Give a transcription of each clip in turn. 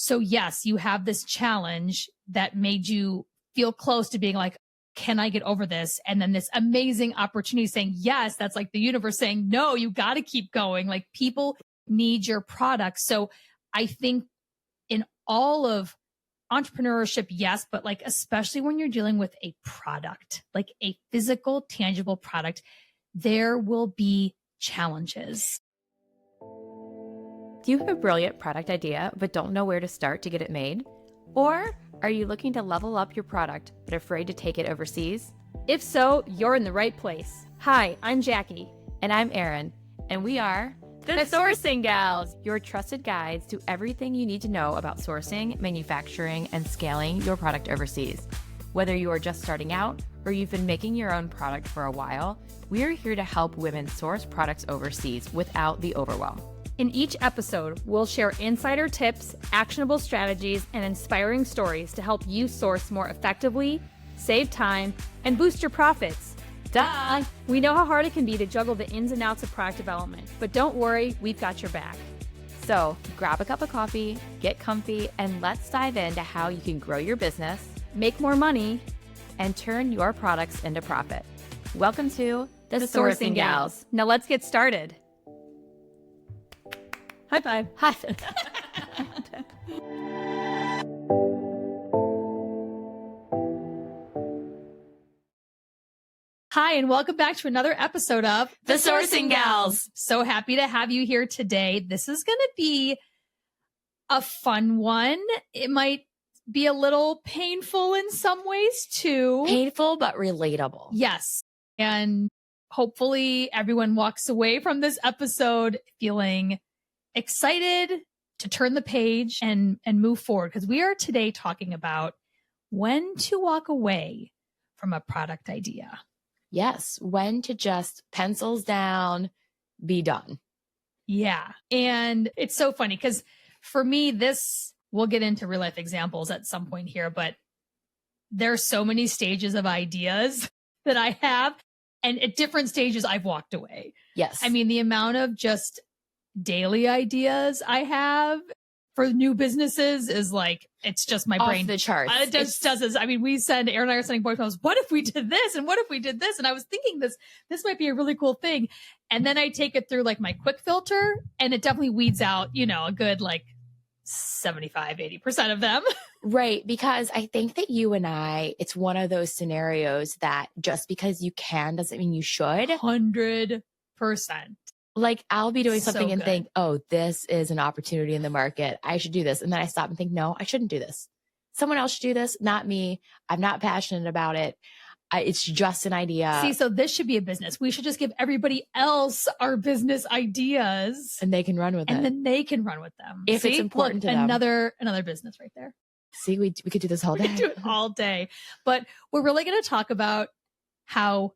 So yes, you have this challenge that made you feel close to being like, can I get over this? And then this amazing opportunity saying, yes, that's like the universe saying, no, you got to keep going. Like people need your product. So I think in all of entrepreneurship, yes, but like, especially when you're dealing with a product, like a physical, tangible product, there will be challenges. Do you have a brilliant product idea but don't know where to start to get it made? Or are you looking to level up your product but afraid to take it overseas? If so, you're in the right place. Hi, I'm Jackie. And I'm Erin, and we are The Sourcing Gals, your trusted guides to everything you need to know about sourcing, manufacturing, and scaling your product overseas. Whether you are just starting out or you've been making your own product for a while, we are here to help women source products overseas without the overwhelm. In each episode, we'll share insider tips, actionable strategies, and inspiring stories to help you source more effectively, save time, and boost your profits. Duh! We know how hard it can be to juggle the ins and outs of product development, but don't worry, we've got your back. So grab a cup of coffee, get comfy, and let's dive into how you can grow your business, make more money, and turn your products into profit. Welcome to The Sourcing Gals. Now let's get started. High five. Hi. Hi, and welcome back to another episode of The Sourcing Gals. So happy to have you here today. This is going to be a fun one. It might be a little painful in some ways too. Painful, but relatable. Yes. And hopefully everyone walks away from this episode feeling excited to turn the page and move forward, because we are today talking about when to walk away from a product idea. Yes, when to just pencils down, be done. Yeah. And it's so funny because for me, we'll get into real life examples at some point here, but there are so many stages of ideas that I have, and at different stages I've walked away. Yes. I mean, the amount of just daily ideas I have for new businesses is like, it's just my brain. Off the charts. It just does this. I mean, Aaron and I are sending voicemails. What if we did this? And what if we did this? And I was thinking this might be a really cool thing. And then I take it through like my quick filter, and it definitely weeds out, a good like 75, 80% of them. Right. Because I think that you and I, it's one of those scenarios that just because you can doesn't mean you should. 100%. Like I'll be doing something So and good. think, oh, this is an opportunity in the market. I should do this. And then I stop and think, no, I shouldn't do this. Someone else should do this, not me. I'm not passionate about it. It's just an idea. See, so this should be a business. We should just give everybody else our business ideas, and they can run with it. and then they can run with them. If it's important to them. Another business right there. See, we could do this all We day. could do it all day. But we're really going to talk about how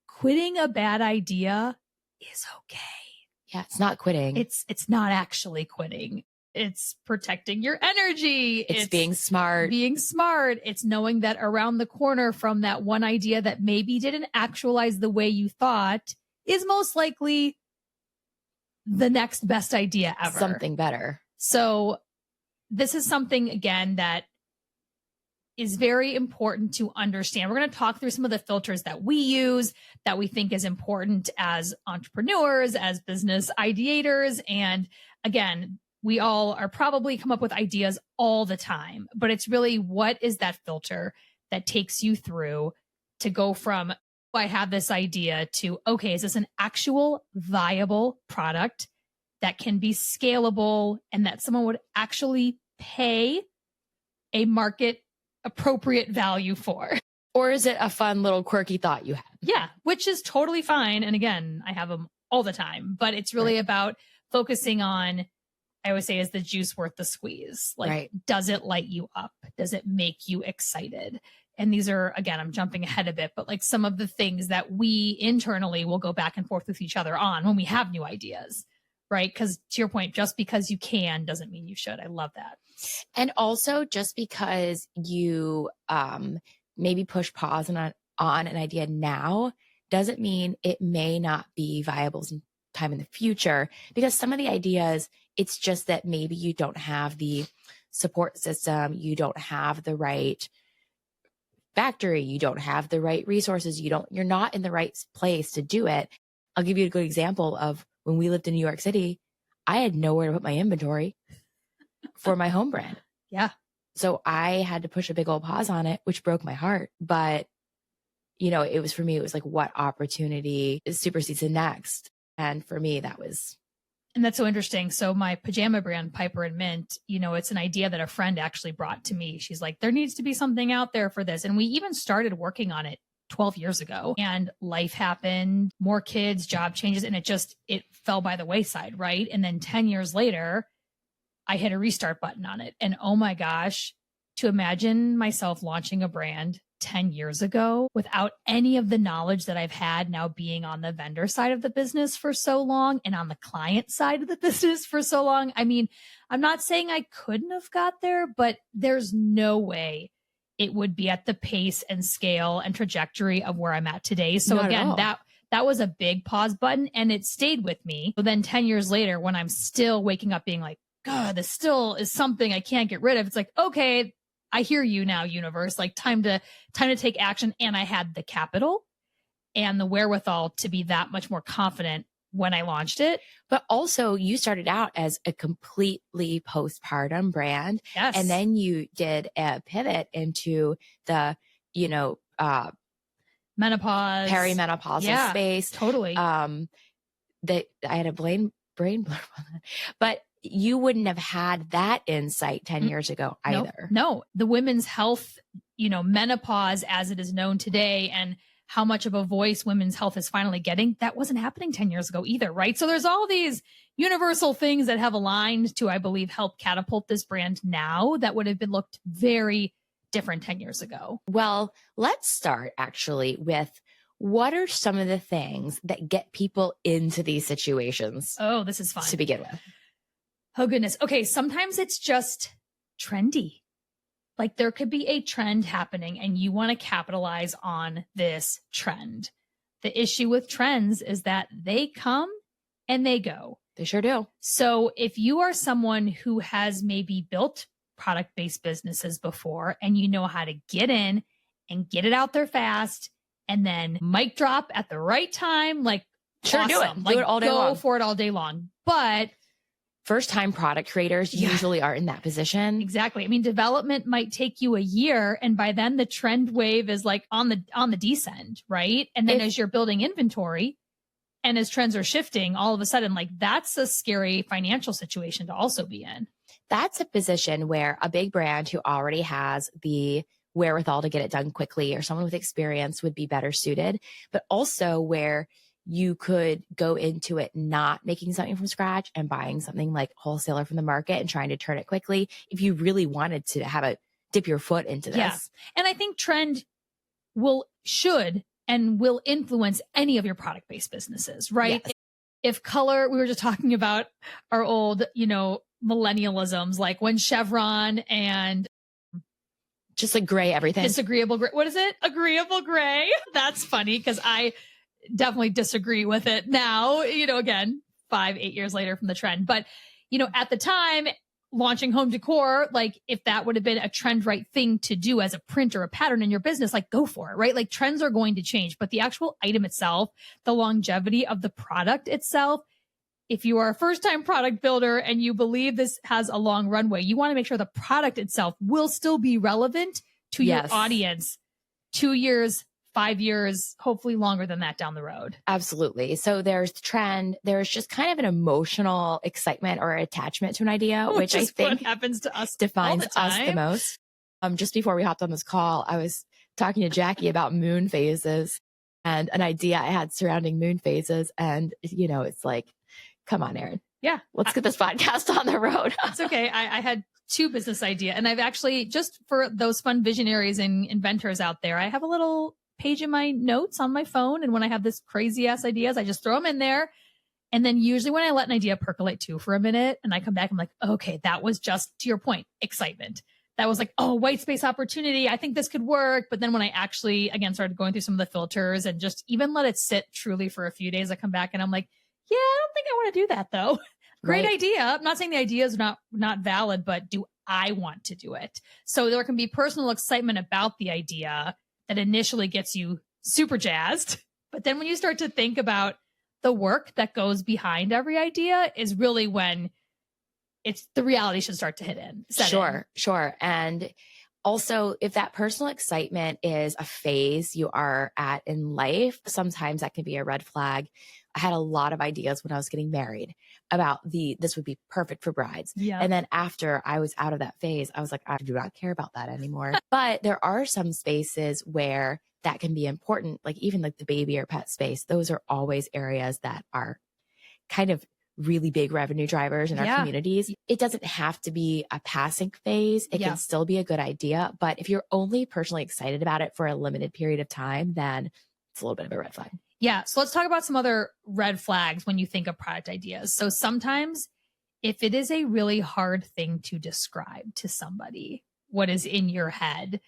quitting a bad idea is okay. Yeah, it's not quitting. It's not actually quitting. It's protecting your energy. It's being smart. Being smart. It's knowing that around the corner from that one idea that maybe didn't actualize the way you thought is most likely the next best idea ever. Something better. So this is something, again, that is very important to understand. We're going to talk through some of the filters that we use that we think is important as entrepreneurs, as business ideators. And again, we all are probably come up with ideas all the time, but it's really, what is that filter that takes you through to go from, oh, I have this idea, to, okay, is this an actual viable product that can be scalable and that someone would actually pay a market appropriate value for? Or is it a fun little quirky thought you had? Yeah, which is totally fine. And again, I have them all the time, but it's really about focusing on, I always say, is the juice worth the squeeze? Like, does it light you up? Does it make you excited? And these are, again, I'm jumping ahead a bit, but like some of the things that we internally will go back and forth with each other on when we have new ideas, right? Because to your point, just because you can doesn't mean you should. I love that. And also, just because you maybe push pause on an idea now doesn't mean it may not be viable sometime in the future, because some of the ideas, it's just that maybe you don't have the support system, you don't have the right factory, you don't have the right resources, you're not in the right place to do it. I'll give you a good example of when we lived in New York City, I had nowhere to put my inventory for my home brand. Yeah. So I had to push a big old pause on it, which broke my heart. But, it was for me, it was like, what opportunity supersedes the next? And for me, that was. And that's so interesting. So my pajama brand, Piper and Mint, it's an idea that a friend actually brought to me. She's like, there needs to be something out there for this. And we even started working on it 12 years ago, and life happened, more kids, job changes, and it fell by the wayside. Right. And then 10 years later, I hit a restart button on it. And oh my gosh, to imagine myself launching a brand 10 years ago without any of the knowledge that I've had now being on the vendor side of the business for so long and on the client side of the business for so long. I mean, I'm not saying I couldn't have got there, but there's no way it would be at the pace and scale and trajectory of where I'm at today. So Not again, that was a big pause button, and it stayed with me. So then 10 years later, when I'm still waking up being like, God, this still is something I can't get rid of. It's like, okay, I hear you now, universe, like time to take action. And I had the capital and the wherewithal to be that much more confident when I launched it. But also you started out as a completely postpartum brand. Yes. And then you did a pivot into the, menopause, perimenopausal space. Totally. That I had a brain blur on that. But you wouldn't have had that insight 10 years ago either. No, the women's health, menopause as it is known today, and how much of a voice women's health is finally getting, that wasn't happening 10 years ago either, right? So there's all these universal things that have aligned to, I believe, help catapult this brand now that would have been looked very different 10 years ago. Well, let's start actually with, what are some of the things that get people into these situations? Oh, this is fun. To begin with. Oh, goodness. Okay. Sometimes it's just trendy. Like there could be a trend happening and you want to capitalize on this trend. The issue with trends is that they come and they go. They sure do. So if you are someone who has maybe built product-based businesses before and you know how to get in and get it out there fast and then mic drop at the right time, like sure, awesome. Do it all day long. Go for it all day long. But first-time product creators usually are in that position. Exactly. I mean, development might take you a year, and by then the trend wave is like on the descend, right? And then as you're building inventory and as trends are shifting, all of a sudden, like that's a scary financial situation to also be in. That's a position where a big brand who already has the wherewithal to get it done quickly, or someone with experience, would be better suited, but also where you could go into it not making something from scratch and buying something like wholesaler from the market and trying to turn it quickly if you really wanted to dip your foot into this. Yeah. And I think trend should and will influence any of your product-based businesses, right? Yes. If color, we were just talking about our old, millennialisms, like when Chevron and just like gray everything. Disagreeable gray. What is it? Agreeable gray. That's funny because I definitely disagree with it now, again, 5-8 years later from the trend. But, at the time, launching home decor, like if that would have been a trend right thing to do as a print or a pattern in your business, like go for it, right? Like trends are going to change, but the actual item itself, the longevity of the product itself, if you are a first-time product builder and you believe this has a long runway, you want to make sure the product itself will still be relevant to your audience 2 years, 5 years, hopefully longer than that down the road. Absolutely. So there's trend. There's just kind of an emotional excitement or attachment to an idea, which I think happens to us defines us the most. Just before we hopped on this call, I was talking to Jackie about moon phases and an idea I had surrounding moon phases. And, it's like, come on, Erin. Yeah. Let's get this podcast on the road. It's okay. I had 2 business ideas, and I've actually, just for those fun visionaries and inventors out there, I have a little page in my notes on my phone. And when I have this crazy ass ideas, I just throw them in there. And then usually when I let an idea percolate too for a minute and I come back, I'm like, okay, that was just, to your point, excitement. That was like, oh, white space opportunity. I think this could work. But then when I actually, again, started going through some of the filters and just even let it sit truly for a few days, I come back and I'm like, yeah, I don't think I want to do that though. Great idea. I'm not saying the idea is not valid, but do I want to do it. So there can be personal excitement about the idea that initially gets you super jazzed. But then when you start to think about the work that goes behind every idea is really when it's the reality should start to hit in. Sure. And also, if that personal excitement is a phase you are at in life, sometimes that can be a red flag. I had a lot of ideas when I was getting married about this would be perfect for brides. Yeah. And then after I was out of that phase, I was like, I do not care about that anymore. But there are some spaces where that can be important, like even like the baby or pet space. Those are always areas that are kind of really big revenue drivers in our communities. It doesn't have to be a passing phase. It can still be a good idea. But if you're only personally excited about it for a limited period of time, then it's a little bit of a red flag. Yeah. So let's talk about some other red flags when you think of product ideas. So sometimes if it is a really hard thing to describe to somebody, what is in your head,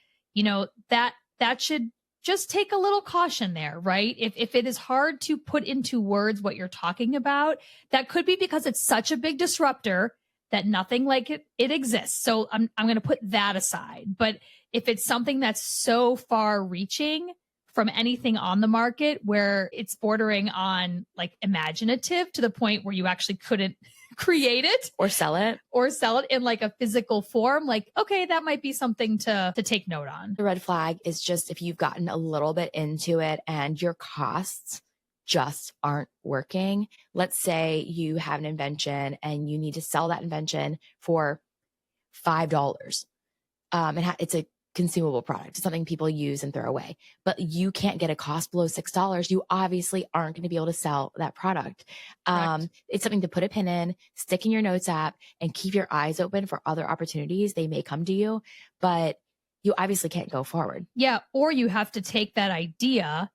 that should just take a little caution there, right? If it is hard to put into words what you're talking about, that could be because it's such a big disruptor that nothing like it exists. So I'm going to put that aside. But if it's something that's so far reaching from anything on the market where it's bordering on like imaginative to the point where you actually couldn't create it or sell it in like a physical form, like, okay, that might be something to take note on. The red flag is just if you've gotten a little bit into it and your costs just aren't working. Let's say you have an invention and you need to sell that invention for $5. It's a consumable product. It's something people use and throw away, but you can't get a cost below $6. You obviously aren't going to be able to sell that product. It's something to put a pin in, stick in your notes app, and keep your eyes open for other opportunities. They may come to you, but you obviously can't go forward. Yeah. Or you have to take that idea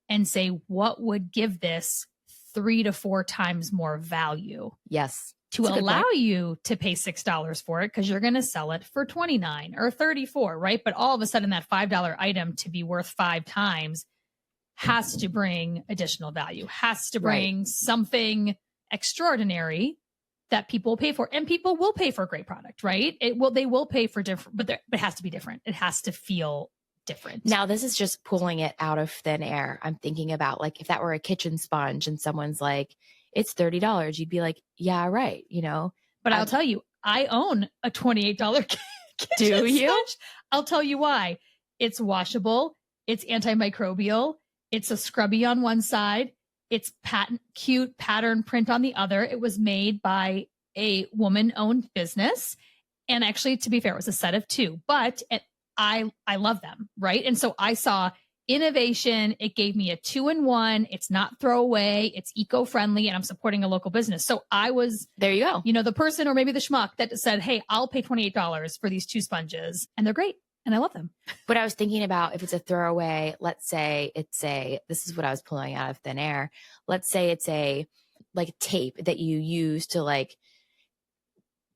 and say, what would give this 3 to 4 times more value? Yes. To allow you to pay $6 for it because you're going to sell it for $29 or $34, right? But all of a sudden that $5 item to be worth 5 times has to bring additional value, has to bring something extraordinary that people will pay for. And people will pay for a great product, right? They will pay for different, but it has to be different. It has to feel different. Now, this is just pulling it out of thin air. I'm thinking about like if that were a kitchen sponge and someone's like, it's $30, you'd be like, yeah, right. But I'll tell you, I own a $28 kitchen Do you? sponge. I'll tell you why. It's washable. It's antimicrobial. It's a scrubby on one side. It's cute pattern print on the other. It was made by a woman-owned business. And actually, to be fair, it was a set of 2, but I love them, right? And so I saw innovation. It gave me a 2-in-1. It's not throwaway. It's eco-friendly, and I'm supporting a local business. So I was, there you go. The person or maybe the schmuck that said, hey, I'll pay $28 for these 2 sponges. And they're great. And I love them. But I was thinking about if it's a throwaway, let's say this is what I was pulling out of thin air. Let's say it's a like tape that you use to like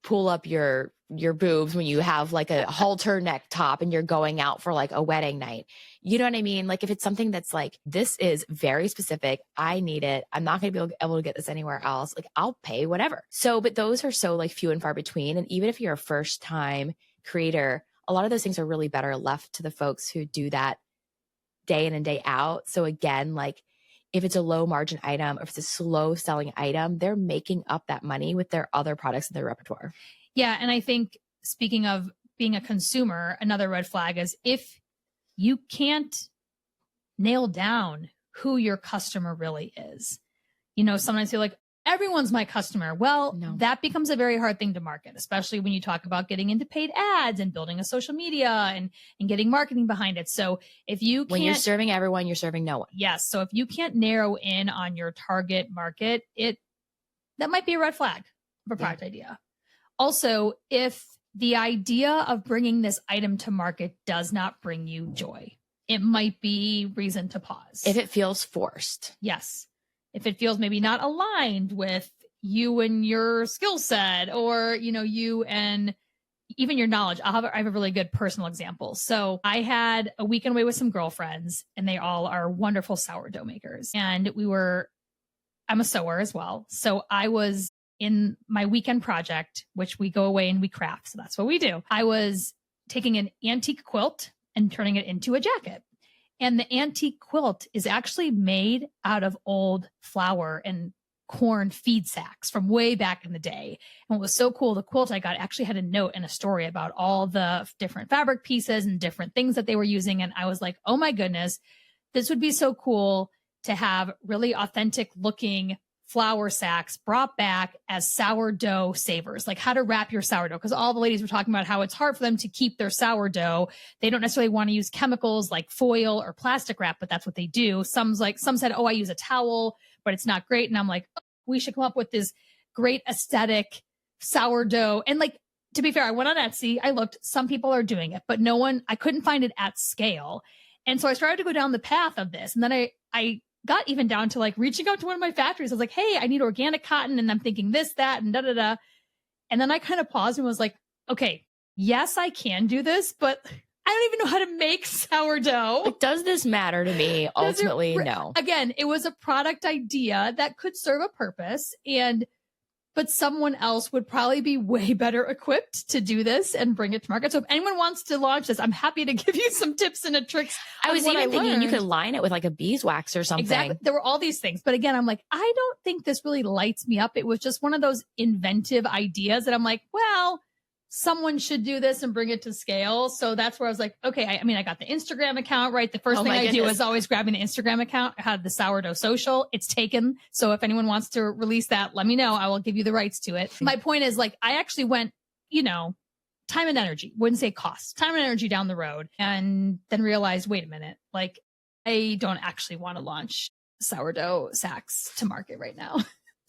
pull up your boobs when you have like a halter neck top and you're going out for like a wedding night. You know what I mean? Like if it's something that's like, this is very specific, I need it, I'm not going to be able to get this anywhere else, like I'll pay whatever. So, but those are so like few and far between. And even if you're a first time creator, a lot of those things are really better left to the folks who do that day in and day out. So again, like if it's a low margin item or if it's a slow selling item, they're making up that money with their other products in their repertoire. Yeah. And I think speaking of being a consumer, another red flag is if you can't nail down who your customer really is. Sometimes you're like, everyone's my customer. Well, No. That becomes a very hard thing to market, especially when you talk about getting into paid ads and building a social media and getting marketing behind it. So if you can't, when you're serving everyone, you're serving no one. Yes. So if you can't narrow in on your target market, that might be a red flag of a product idea. Also, if the idea of bringing this item to market does not bring you joy, it might be reason to pause. If it feels forced. Yes. If it feels maybe not aligned with you and your skill set or, you and even your knowledge. I have a really good personal example. So I had a weekend away with some girlfriends and they all are wonderful sourdough makers. And I'm a sewer as well. So I was in my weekend project, which we go away and we craft. So that's what we do. I was taking an antique quilt and turning it into a jacket. And the antique quilt is actually made out of old flour and corn feed sacks from way back in the day. And what was so cool, the quilt I got actually had a note and a story about all the different fabric pieces and different things that they were using. And I was like, oh my goodness, this would be so cool to have really authentic looking flour sacks brought back as sourdough savers, like how to wrap your sourdough. Because all the ladies were talking about how it's hard for them to keep their sourdough. They don't necessarily want to use chemicals like foil or plastic wrap, but that's what they do. Some said, oh, I use a towel, but it's not great. And I'm like, oh, we should come up with this great aesthetic sourdough. And like, to be fair, I went on Etsy, I looked, some people are doing it, but I couldn't find it at scale. And so I started to go down the path of this. And then I got even down to like reaching out to one of my factories. I was like, hey, I need organic cotton. And I'm thinking this, that, and da, da, da. And then I kind of paused and was like, okay, yes, I can do this, but I don't even know how to make sourdough. Like, does this matter to me? Ultimately, no. Again, it was a product idea that could serve a purpose, but someone else would probably be way better equipped to do this and bring it to market. So if anyone wants to launch this, I'm happy to give you some tips and tricks. I was even thinking you could line it with like a beeswax or something. Exactly. There were all these things. But again, I'm like, I don't think this really lights me up. It was just one of those inventive ideas that I'm like, well, someone should do this and bring it to scale. So that's where I was like, okay, I got the Instagram account, right? The first thing I do is always grabbing the Instagram account. I had the sourdough social. It's taken. So if anyone wants to release that, let me know. I will give you the rights to it. My point is like, I actually went, time and energy, wouldn't say cost, time and energy down the road, and then realized, wait a minute, like I don't actually want to launch sourdough sacks to market right now.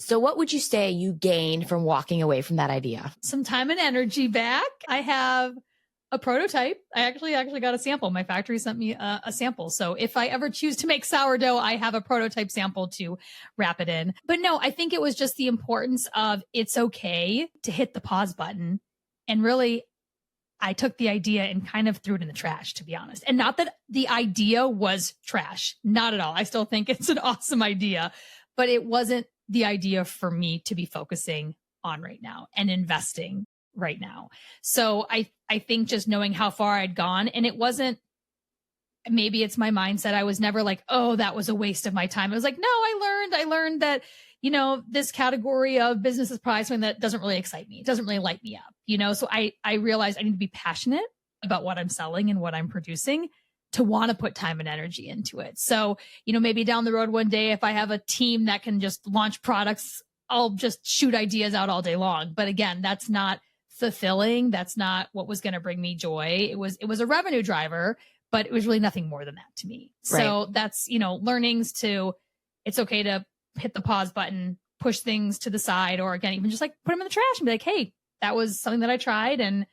So what would you say you gained from walking away from that idea? Some time and energy back. I have a prototype. I actually got a sample. My factory sent me a sample. So if I ever choose to make sourdough, I have a prototype sample to wrap it in. But no, I think it was just the importance of it's okay to hit the pause button. And really, I took the idea and kind of threw it in the trash, to be honest. And not that the idea was trash. Not at all. I still think it's an awesome idea, but it wasn't the idea for me to be focusing on right now and investing right now. So I think just knowing how far I'd gone, and it wasn't, maybe it's my mindset. I was never like, oh, that was a waste of my time. I was like, no, I learned that, this category of business is probably something that doesn't really excite me. It doesn't really light me up, So I realized I need to be passionate about what I'm selling and what I'm producing to want to put time and energy into it. So, maybe down the road one day, if I have a team that can just launch products, I'll just shoot ideas out all day long. But again, that's not fulfilling. That's not what was going to bring me joy. It was a revenue driver, but it was really nothing more than that to me. Right. So that's, learnings to, it's okay to hit the pause button, push things to the side, or again, even just like put them in the trash and be like, hey, that was something that I tried and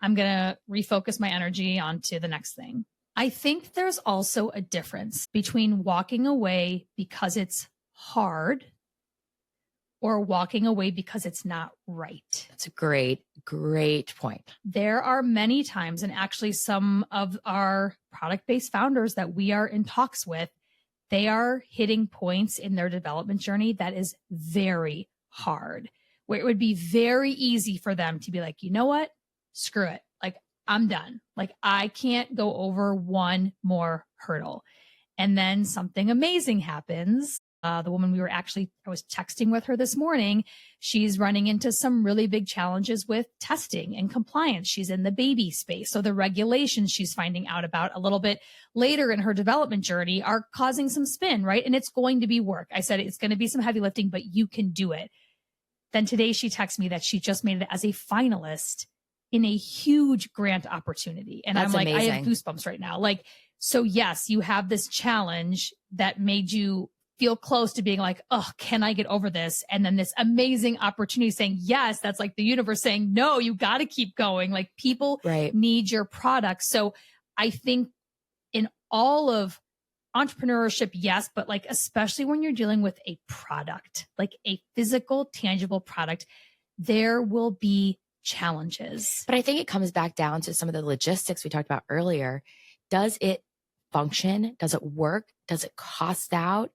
I'm going to refocus my energy onto the next thing. I think there's also a difference between walking away because it's hard or walking away because it's not right. That's a great point. There are many times, and actually some of our product-based founders that we are in talks with, they are hitting points in their development journey that is very hard, where it would be very easy for them to be like, you know what? Screw it. Like, I'm done. Like, I can't go over one more hurdle. And then something amazing happens. The woman I was texting with her this morning. She's running into some really big challenges with testing and compliance. She's in the baby space. So the regulations she's finding out about a little bit later in her development journey are causing some spin, right? And it's going to be work. I said, it's going to be some heavy lifting, but you can do it. Then today she texted me that she just made it as a finalist in a huge grant opportunity. And That's I'm like, amazing. I have goosebumps right now. Like, so yes, you have this challenge that made you feel close to being like, oh, can I get over this? And then this amazing opportunity saying, yes, that's like the universe saying, no, you got to keep going. Like, people need your product. So I think in all of entrepreneurship, yes, but like, especially when you're dealing with a product, like a physical, tangible product, there will be challenges. But I think it comes back down to some of the logistics we talked about earlier. Does it function? Does it work? Does it cost out?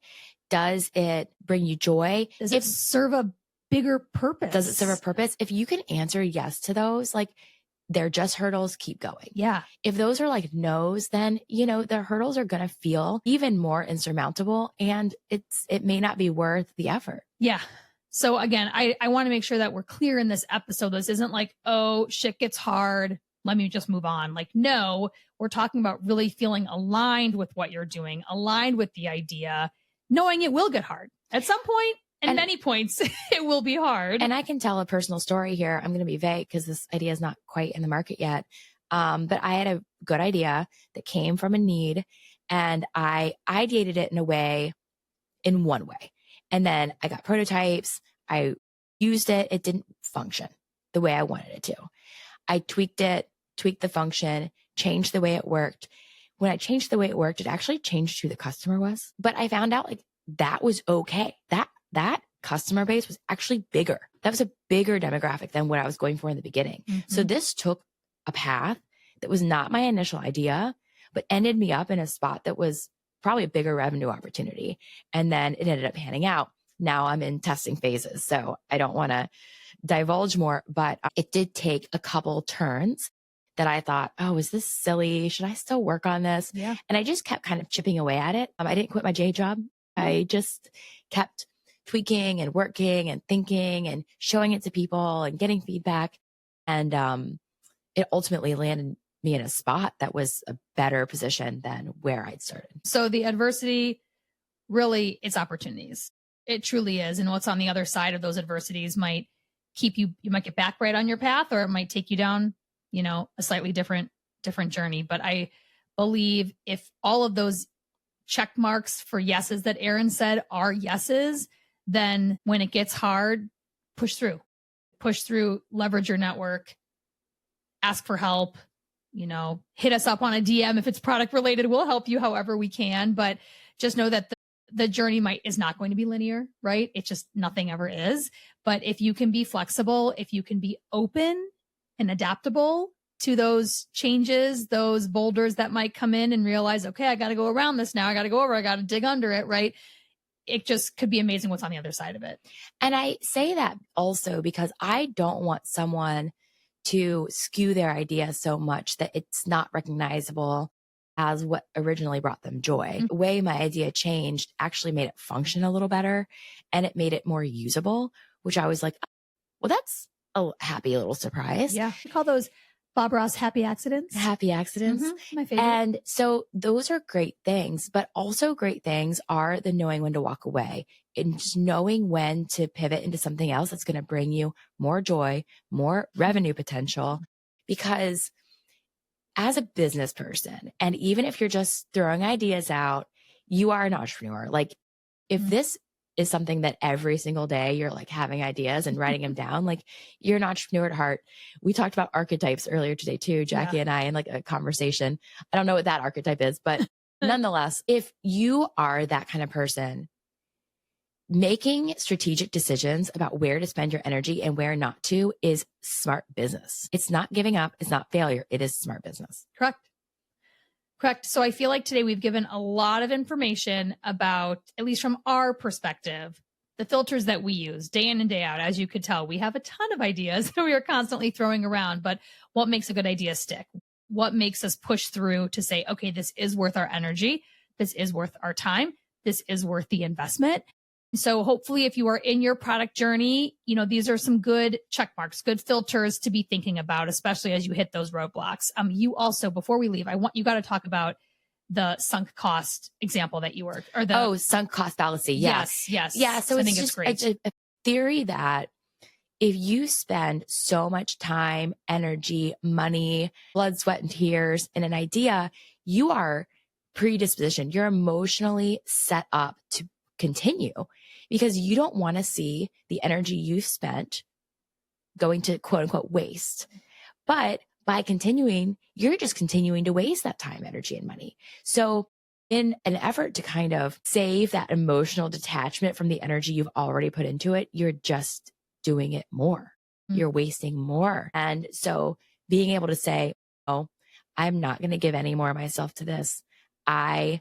Does it bring you joy? Does it serve a bigger purpose? Does it serve a purpose? If you can answer yes to those, like they're just hurdles, keep going. Yeah. If those are like no's, then, you know, the hurdles are going to feel even more insurmountable, and it may not be worth the effort. Yeah. So again, I want to make sure that we're clear in this episode. This isn't like, oh, shit gets hard, let me just move on. Like, no, we're talking about really feeling aligned with what you're doing, aligned with the idea, knowing it will get hard at some point, and many points it will be hard. And I can tell a personal story here. I'm going to be vague because this idea is not quite in the market yet. But I had a good idea that came from a need, and I ideated it in one way. And then I got prototypes. I used it. It didn't function the way I wanted it to. I tweaked the function, changed the way it worked. When I changed the way it worked, it actually changed who the customer was. But I found out like that was okay. That customer base was actually bigger. That was a bigger demographic than what I was going for in the beginning. Mm-hmm. So this took a path that was not my initial idea, but ended me up in a spot that was probably a bigger revenue opportunity. And then it ended up panning out. Now I'm in testing phases, so I don't want to divulge more, but it did take a couple turns that I thought, oh, is this silly? Should I still work on this? Yeah. And I just kept kind of chipping away at it. I didn't quit my day job. I just kept tweaking and working and thinking and showing it to people and getting feedback. And it ultimately landed me in a spot that was a better position than where I'd started. So the adversity, really, it's opportunities. It truly is. And what's on the other side of those adversities might keep you might get back right on your path, or it might take you down, you know, a slightly different journey. But I believe if all of those check marks for yeses that Erin said are yeses, then when it gets hard, push through, leverage your network, ask for help, you know, hit us up on a DM. If it's product related, we'll help you however we can. But just know that the journey is not going to be linear, right? It's just nothing ever is. But if you can be flexible, if you can be open and adaptable to those changes, those boulders that might come in, and realize, okay, I got to go around this now. I got to go over, I got to dig under it, right? It just could be amazing what's on the other side of it. And I say that also because I don't want someone to skew their idea so much that it's not recognizable as what originally brought them joy. Mm-hmm. The way my idea changed actually made it function a little better, and it made it more usable, which I was like, well, that's a happy little surprise. Yeah. We call those Bob Ross happy accidents. Happy accidents. Mm-hmm. My favorite. And so those are great things, but also great things are the knowing when to walk away and just knowing when to pivot into something else that's going to bring you more joy, more revenue potential. Because as a business person, and even if you're just throwing ideas out, you are an entrepreneur. Like if this is something that every single day you're like having ideas and writing them down, like you're an entrepreneur at heart. We talked about archetypes earlier today too, Jackie and I, in like a conversation. I don't know what that archetype is, but nonetheless, if you are that kind of person, making strategic decisions about where to spend your energy and where not to is smart business. It's not giving up. It's not failure. It is smart business. Correct. So I feel like today we've given a lot of information about, at least from our perspective, the filters that we use day in and day out. As you could tell, we have a ton of ideas that we are constantly throwing around, but what makes a good idea stick? What makes us push through to say, okay, this is worth our energy. This is worth our time. This is worth the investment. So hopefully if you are in your product journey, you know, these are some good check marks, good filters to be thinking about, especially as you hit those roadblocks. You also, before we leave, you got to talk about the sunk cost example that you were, or the sunk cost fallacy. Yes. Yeah. So I think it's great. A theory that if you spend so much time, energy, money, blood, sweat, and tears in an idea, you are predispositioned. You're emotionally set up to continue, because you don't want to see the energy you've spent going to quote unquote waste. But by continuing, you're just continuing to waste that time, energy, and money. So in an effort to kind of save that emotional detachment from the energy you've already put into it, you're just doing it more. You're wasting more. And so being able to say, oh, I'm not going to give any more of myself to this. I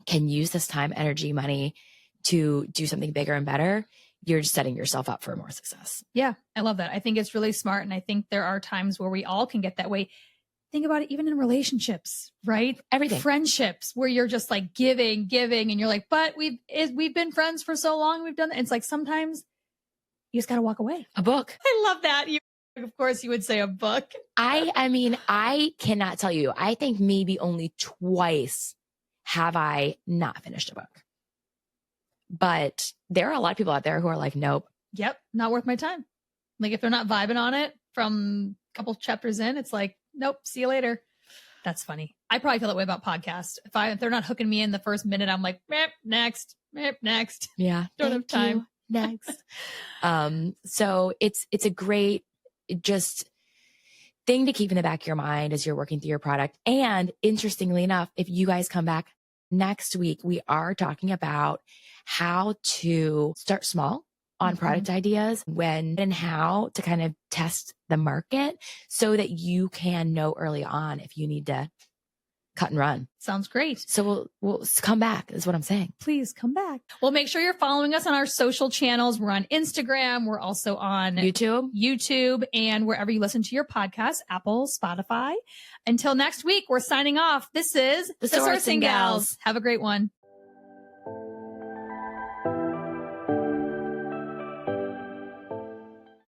can use this time, energy, money to do something bigger and better you're just setting yourself up for more success. Yeah, I love that. I think it's really smart. And I think there are times where we all can get that way. Think about it, even in relationships, right? Everything. Friendships where you're just like giving, and you're like, but we've been friends for so long. We've done that. It's like, sometimes you just got to walk away. A book. I love that. Of course you would say a book. I mean, I cannot tell you. I think maybe only twice have I not finished a book. But there are a lot of people out there who are like, nope. Yep. Not worth my time. Like if they're not vibing on it from a couple chapters in, it's like, nope, see you later. That's funny. I probably feel that way about podcasts. If they're not hooking me in the first minute, I'm like, next. Yeah. Don't have time. Next. So it's a great just thing to keep in the back of your mind as you're working through your product. And interestingly enough, if you guys come back next week, we are talking about how to start small on product ideas, when and how to kind of test the market so that you can know early on if you need to cut and run. Sounds great. So we'll come back is what I'm saying. Please come back. Well, make sure you're following us on our social channels. We're on Instagram. We're also on YouTube and wherever you listen to your podcasts, Apple, Spotify. Until next week, we're signing off. This is the Sourcing Gals. Have a great one.